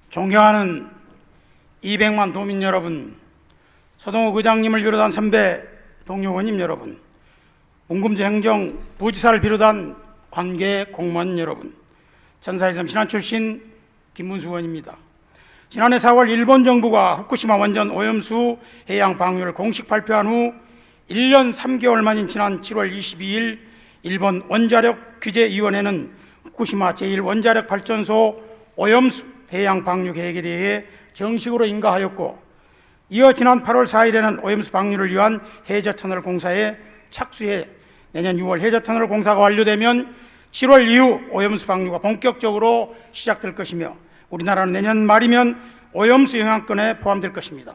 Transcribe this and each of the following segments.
존경하는 200만 도민 여러분, 서동욱 의장님을 비롯한 선배 동료원님 여러분, 운금주 행정 부지사를 비롯한 관계 공무원 여러분, 전사의섬 신안 출신 김문수 의원입니다. 지난해 4월 일본 정부가 후쿠시마 원전 오염수 해양 방류를 공식 발표한 후 1년 3개월 만인 지난 7월 22일 일본 원자력 규제위원회는 후쿠시마 제1원자력발전소 오염수 해양 방류 계획에 대해 정식으로 인가하였고, 이어 지난 8월 4일에는 오염수 방류를 위한 해저터널 공사에 착수해 내년 6월 해저터널 공사가 완료되면 7월 이후 오염수 방류가 본격적으로 시작될 것이며, 우리나라는 내년 말이면 오염수 영향권에 포함될 것입니다.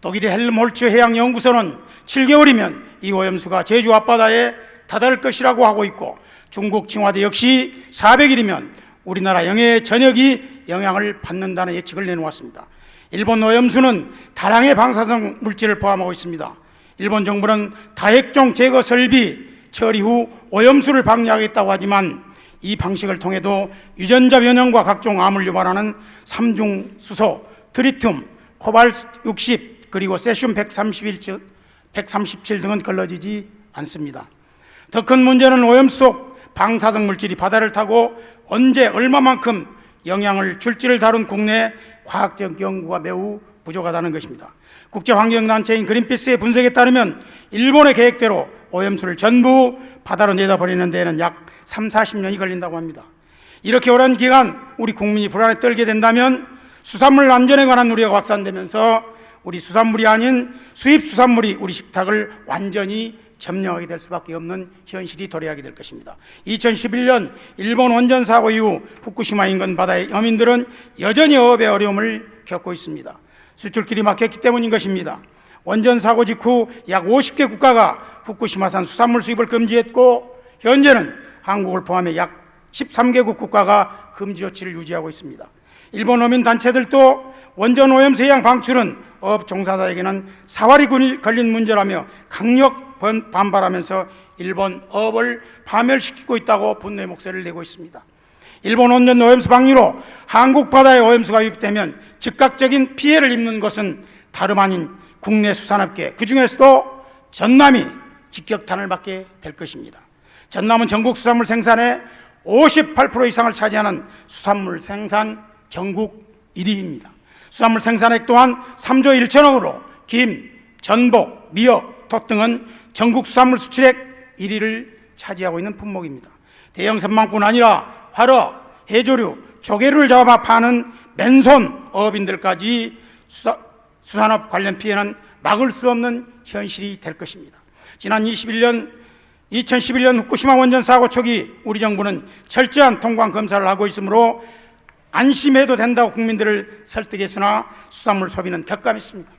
독일의 헬름홀츠 해양연구소는 7개월이면 이 오염수가 제주 앞바다에 다다를 것이라고 하고 있고, 중국 칭화대 역시 400일이면 우리나라 영해 전역이 영향을 받는다는 예측을 내놓았습니다. 일본 오염수는 다량의 방사성 물질을 포함하고 있습니다. 일본 정부는 다핵종 제거 설비 처리 후 오염수를 방류하겠다고 하지만, 이 방식을 통해도 유전자 변형과 각종 암을 유발하는 삼중수소, 트리튬, 코발트 60, 그리고 세슘 137 등은 걸러지지 않습니다. 더 큰 문제는 오염수 속 방사성 물질이 바다를 타고 언제 얼마만큼 영향을 줄지를 다룬 국내 과학적 연구가 매우 부족하다는 것입니다. 국제환경단체인 그린피스의 분석에 따르면 일본의 계획대로 오염수를 전부 바다로 내다버리는 데에는 약 30-40년이 걸린다고 합니다. 이렇게 오랜 기간 우리 국민이 불안에 떨게 된다면 수산물 안전에 관한 우려가 확산되면서 우리 수산물이 아닌 수입 수산물이 우리 식탁을 완전히 점령하게 될 수밖에 없는 현실이 도래하게 될 것입니다. 2011년 일본 원전 사고 이후 후쿠시마 인근 바다의 어민들은 여전히 어업의 어려움을 겪고 있습니다. 수출길이 막혔기 때문인 것입니다. 원전 사고 직후 약 50개 국가가 후쿠시마산 수산물 수입을 금지했고, 현재는 한국을 포함해 약 13개국 국가가 금지 조치를 유지하고 있습니다. 일본 어민 단체들도 원전 오염수 해양 방출은 어업 종사자에게는 사활이 걸린 문제라며 강력 반발하면서 일본 어업을 파멸시키고 있다고 분노의 목소리를 내고 있습니다. 일본 원전 오염수 방류로 한국 바다에 오염수가 유입되면 즉각적인 피해를 입는 것은 다름 아닌 국내 수산업계, 그 중에서도 전남이 직격탄을 맞게 될 것입니다. 전남은 전국 수산물 생산의 58% 이상을 차지하는 수산물 생산 전국 1위입니다. 수산물 생산액 또한 3조 1천억으로 김, 전복, 미역, 톳 등은 전국 수산물 수출액 1위를 차지하고 있는 품목입니다. 대형 선망뿐 아니라 활어, 해조류, 조개를 잡아 파는 맨손 어업인들까지 수산업 관련 피해는 막을 수 없는 현실이 될 것입니다. 지난 2011년 후쿠시마 원전 사고 초기 우리 정부는 철저한 통관 검사를 하고 있으므로 안심해도 된다고 국민들을 설득했으나 수산물 소비는 격감했습니다.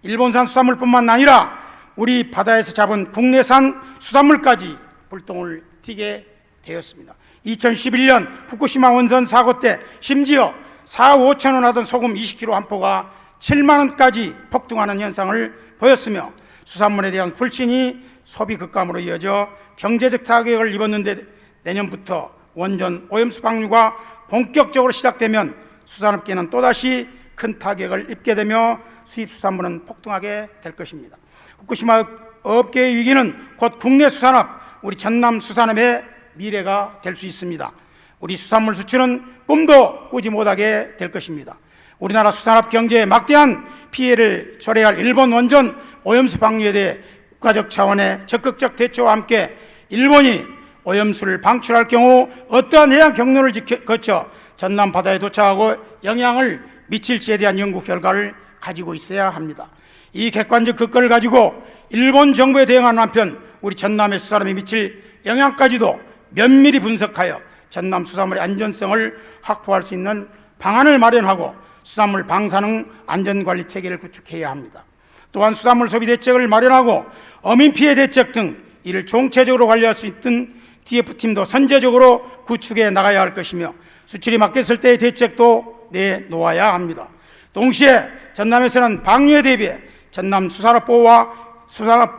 일본산 수산물뿐만 아니라 우리 바다에서 잡은 국내산 수산물까지 불똥을 튀게 되었습니다. 2011년 후쿠시마 원전 사고 때 심지어 4-5천 원 하던 소금 20kg 한 포가 7만 원까지 폭등하는 현상을 보였으며, 수산물에 대한 불신이 소비 급감으로 이어져 경제적 타격을 입었는데, 내년부터 원전 오염수 방류가 본격적으로 시작되면 수산업계는 또다시 큰 타격을 입게 되며 수입 수산물은 폭등하게 될 것입니다. 후쿠시마 업계의 위기는 곧 국내 수산업, 우리 전남 수산업의 미래가 될 수 있습니다. 우리 수산물 수출은 꿈도 꾸지 못하게 될 것입니다. 우리나라 수산업 경제에 막대한 피해를 초래할 일본 원전 오염수 방류에 대해 국가적 차원의 적극적 대처와 함께 일본이 오염수를 방출할 경우 어떠한 해양 경로를 거쳐 전남 바다에 도착하고 영향을 미칠지에 대한 연구 결과를 가지고 있어야 합니다. 이 객관적 근거를 가지고 일본 정부에 대응하는 한편 우리 전남의 수산업에 미칠 영향까지도 면밀히 분석하여 전남 수산물의 안전성을 확보할 수 있는 방안을 마련하고 수산물 방사능 안전관리 체계를 구축해야 합니다. 또한 수산물 소비 대책을 마련하고 어민 피해 대책 등 이를 총체적으로 관리할 수 있는 TF팀도 선제적으로 구축해 나가야 할 것이며, 수출이 막혔을 때의 대책도 내놓아야 합니다. 동시에 전남에서는 방류에 대비해 전남 수산업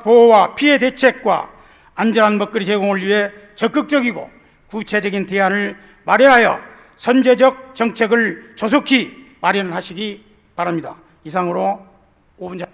보호와 피해 대책과 안전한 먹거리 제공을 위해 적극적이고 구체적인 대안을 마련하여 선제적 정책을 조속히 마련하시기 바랍니다. 이상으로 5분 전.